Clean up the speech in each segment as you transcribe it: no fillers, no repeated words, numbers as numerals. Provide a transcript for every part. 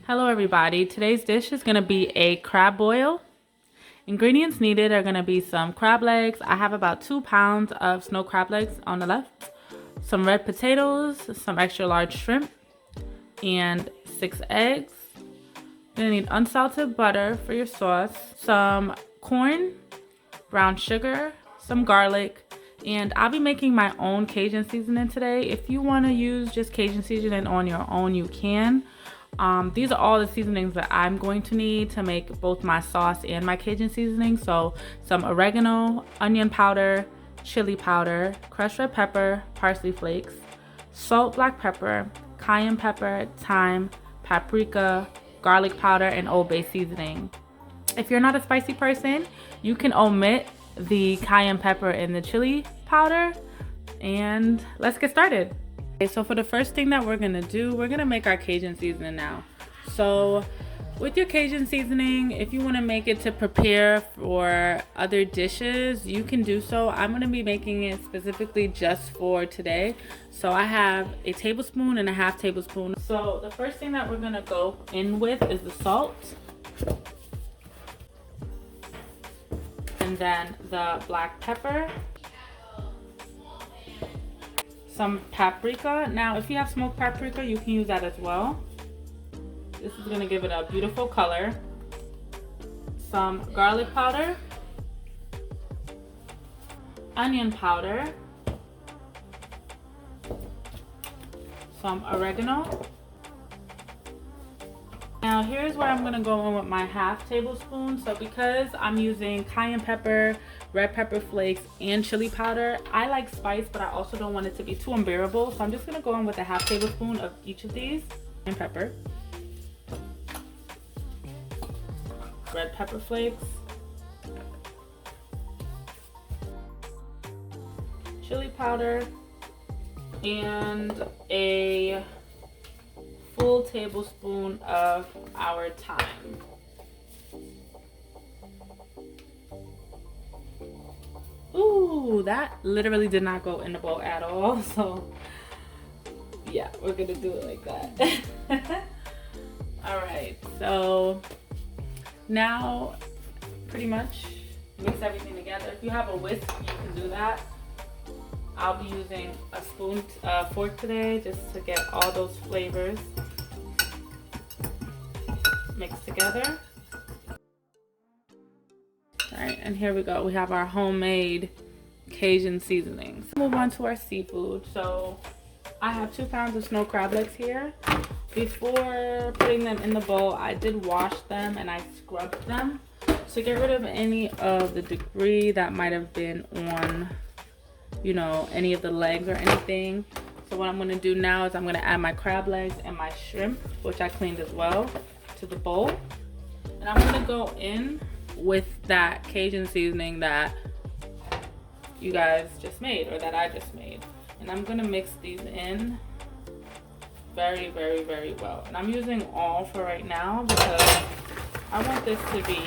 Hello everybody, today's dish is going to be a crab boil. Ingredients needed are going to be some crab legs. I have about 2 pounds of snow crab legs on the left, some red potatoes, some extra large shrimp, and 6 eggs. You're going to need unsalted butter for your sauce, some corn, brown sugar, some garlic, and I'll be making my own Cajun seasoning today. If you want to use just Cajun seasoning on your own, you can. These are all the seasonings that I'm going to need to make both my sauce and my Cajun seasoning. So some oregano, onion powder, chili powder, crushed red pepper, parsley flakes, salt, black pepper, cayenne pepper, thyme, paprika, garlic powder, and Old Bay seasoning. If you're not a spicy person, you can omit the cayenne pepper and the chili powder, and let's get started. Okay, so for the first thing that we're gonna do, we're gonna make our Cajun seasoning now. So with your Cajun seasoning, if you want to make it to prepare for other dishes, you can do so. I'm gonna be making it specifically just for today. So I have a tablespoon and a half tablespoon. So the first thing that we're gonna go in with is the salt, and then the black pepper, some paprika. Now if you have smoked paprika, you can use that as well. This is going to give it a beautiful color. Some garlic powder, onion powder, some oregano. Now here's where I'm going to go in with my half tablespoon. So because I'm using cayenne pepper, red pepper flakes, and chili powder, I like spice, but I also don't want it to be too unbearable. So I'm just going to go in with a half tablespoon of each of these. And pepper, red pepper flakes, chili powder, and a full tablespoon of our thyme. Ooh, that literally did not go in the bowl at all. So yeah, we're gonna do it like that. All right, so now pretty much mix everything together. If you have a whisk, you can do that. I'll be using a fork today just to get all those flavors mixed together. All right, and here we go. We have our homemade Cajun seasonings. Move on to our seafood. So I have 2 pounds of snow crab legs here. Before putting them in the bowl, I did wash them and I scrubbed them to get rid of any of the debris that might have been on, you know, any of the legs or anything. So what I'm going to do now is I'm going to add my crab legs and my shrimp, which I cleaned as well, to the bowl. And I'm going to go in with that Cajun seasoning that you guys just made, or that I just made. And I'm going to mix these in very, very, very well. And I'm using all for right now because I want this to be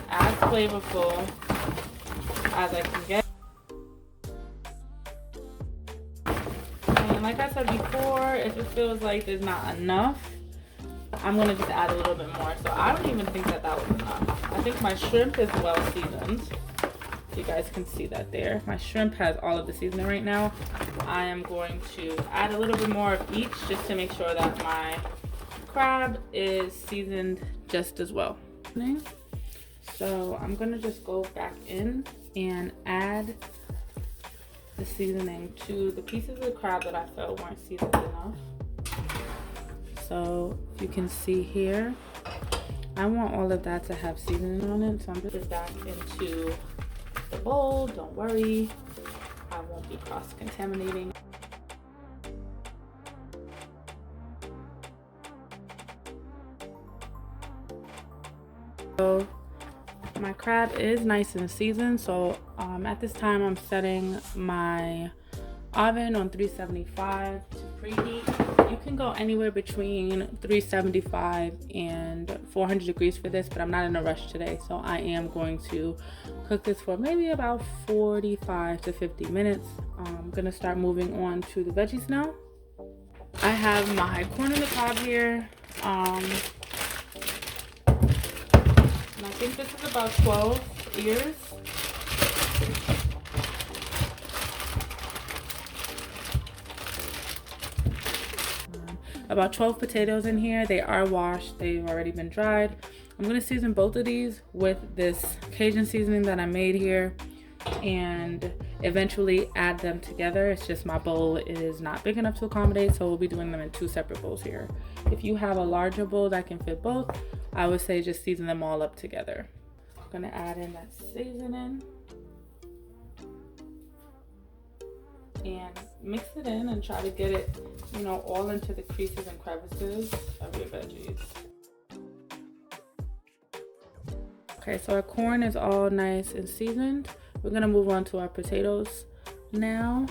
as flavorful as I can get. And like I said before, it just feels like there's not enough. I'm gonna just add a little bit more. So I don't even think that was enough. I think my shrimp is well seasoned. You guys can see that there. My shrimp has all of the seasoning right now. I am going to add a little bit more of each just to make sure that my crab is seasoned just as well. So I'm gonna just go back in and add the seasoning to the pieces of the crab that I felt weren't seasoned enough. So you can see here, I want all of that to have seasoning on it. So I'm gonna put that into the bowl. Don't worry, I won't be cross-contaminating. So my crab is nice and seasoned. So at this time I'm setting my oven on 375 to preheat. You can go anywhere between 375 and 400 degrees for this, but I'm not in a rush today, so I am going to cook this for maybe about 45 to 50 minutes. I'm gonna start moving on to the veggies now. I have my corn on the cob here. And I think this is about 12 ears. About 12 potatoes in here. They are washed, they've already been dried. I'm gonna season both of these with this Cajun seasoning that I made here and eventually add them together. It's just my bowl is not big enough to accommodate, so we'll be doing them in 2 separate bowls here. If you have a larger bowl that can fit both, I would say just season them all up together. I'm gonna add in that seasoning and mix it in and try to get it, you know, all into the creases and crevices of your veggies. Okay, so our corn is all nice and seasoned. We're gonna move on to our potatoes now.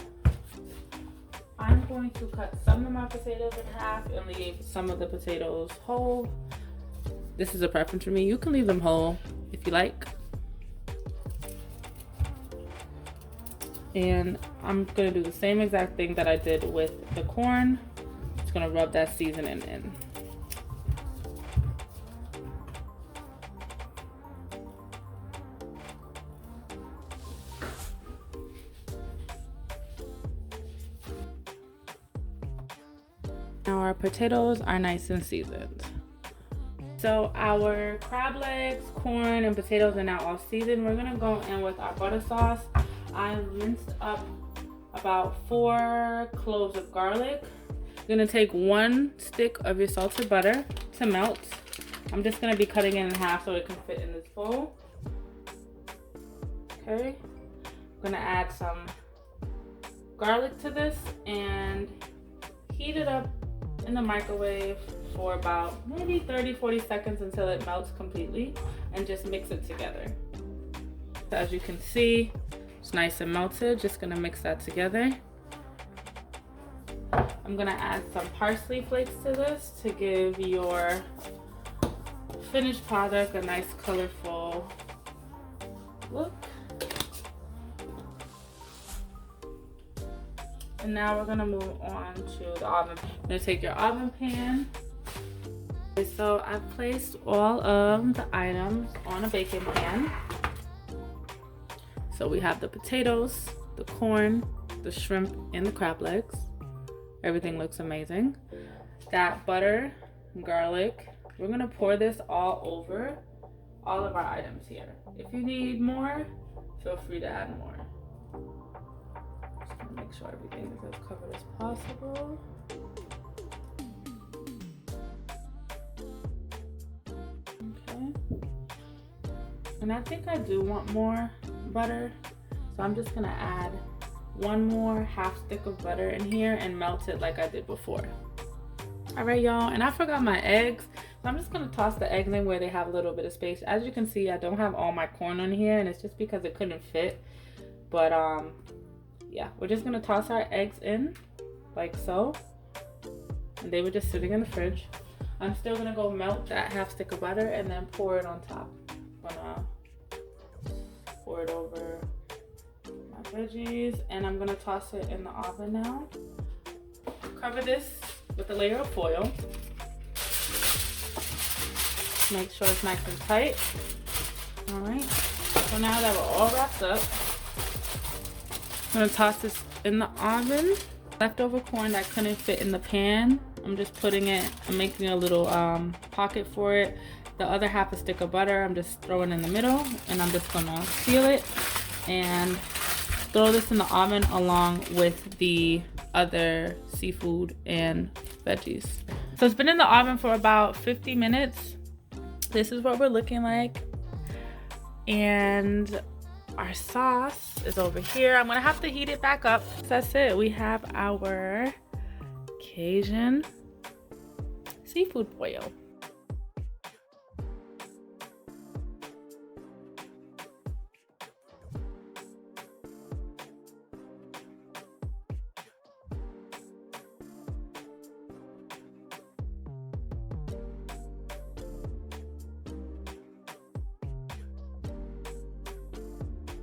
I'm going to cut some of my potatoes in half and leave some of the potatoes whole. This is a preference for me. You can leave them whole if you like. And I'm gonna do the same exact thing that I did with the corn. Just gonna rub that seasoning in. Now our potatoes are nice and seasoned. So our crab legs, corn, and potatoes are now all seasoned. We're gonna go in with our butter sauce. I minced up about 4 cloves of garlic. You're gonna take 1 stick of your salted butter to melt. I'm just gonna be cutting it in half so it can fit in this bowl. Okay, I'm gonna add some garlic to this and heat it up in the microwave for about maybe 30-40 seconds until it melts completely, and just mix it together. So as you can see, it's nice and melted. Just gonna mix that together. I'm gonna add some parsley flakes to this to give your finished product a nice colorful look. And now we're gonna move on to the oven. You're gonna take your oven pan. Okay, so I've placed all of the items on a baking pan. So we have the potatoes, the corn, the shrimp, and the crab legs. Everything looks amazing. That butter, garlic. We're gonna pour this all over all of our items here. If you need more, feel free to add more. Just gonna make sure everything is as covered as possible. Okay. And I think I do want more butter, so I'm just gonna add 1 more half stick of butter in here and melt it like I did before. All right, y'all, and I forgot my eggs, so I'm just gonna toss the eggs in where they have a little bit of space. As you can see, I don't have all my corn on here, and it's just because it couldn't fit. But yeah, we're just gonna toss our eggs in like so, and they were just sitting in the fridge. I'm still gonna go melt that half stick of butter and then pour it on top. I'm gonna pour it over my veggies, and I'm gonna toss it in the oven now. Cover this with a layer of foil. Make sure it's nice and tight. All right, so now that we're all wrapped up, I'm gonna toss this in the oven. Leftover corn that couldn't fit in the pan, I'm just putting it, I'm making a little pocket for it. The other half a stick of butter, I'm just throwing in the middle, and I'm just gonna seal it and throw this in the oven along with the other seafood and veggies. So it's been in the oven for about 50 minutes. This is what we're looking like. And our sauce is over here. I'm gonna have to heat it back up. That's it. We have our Cajun seafood boil.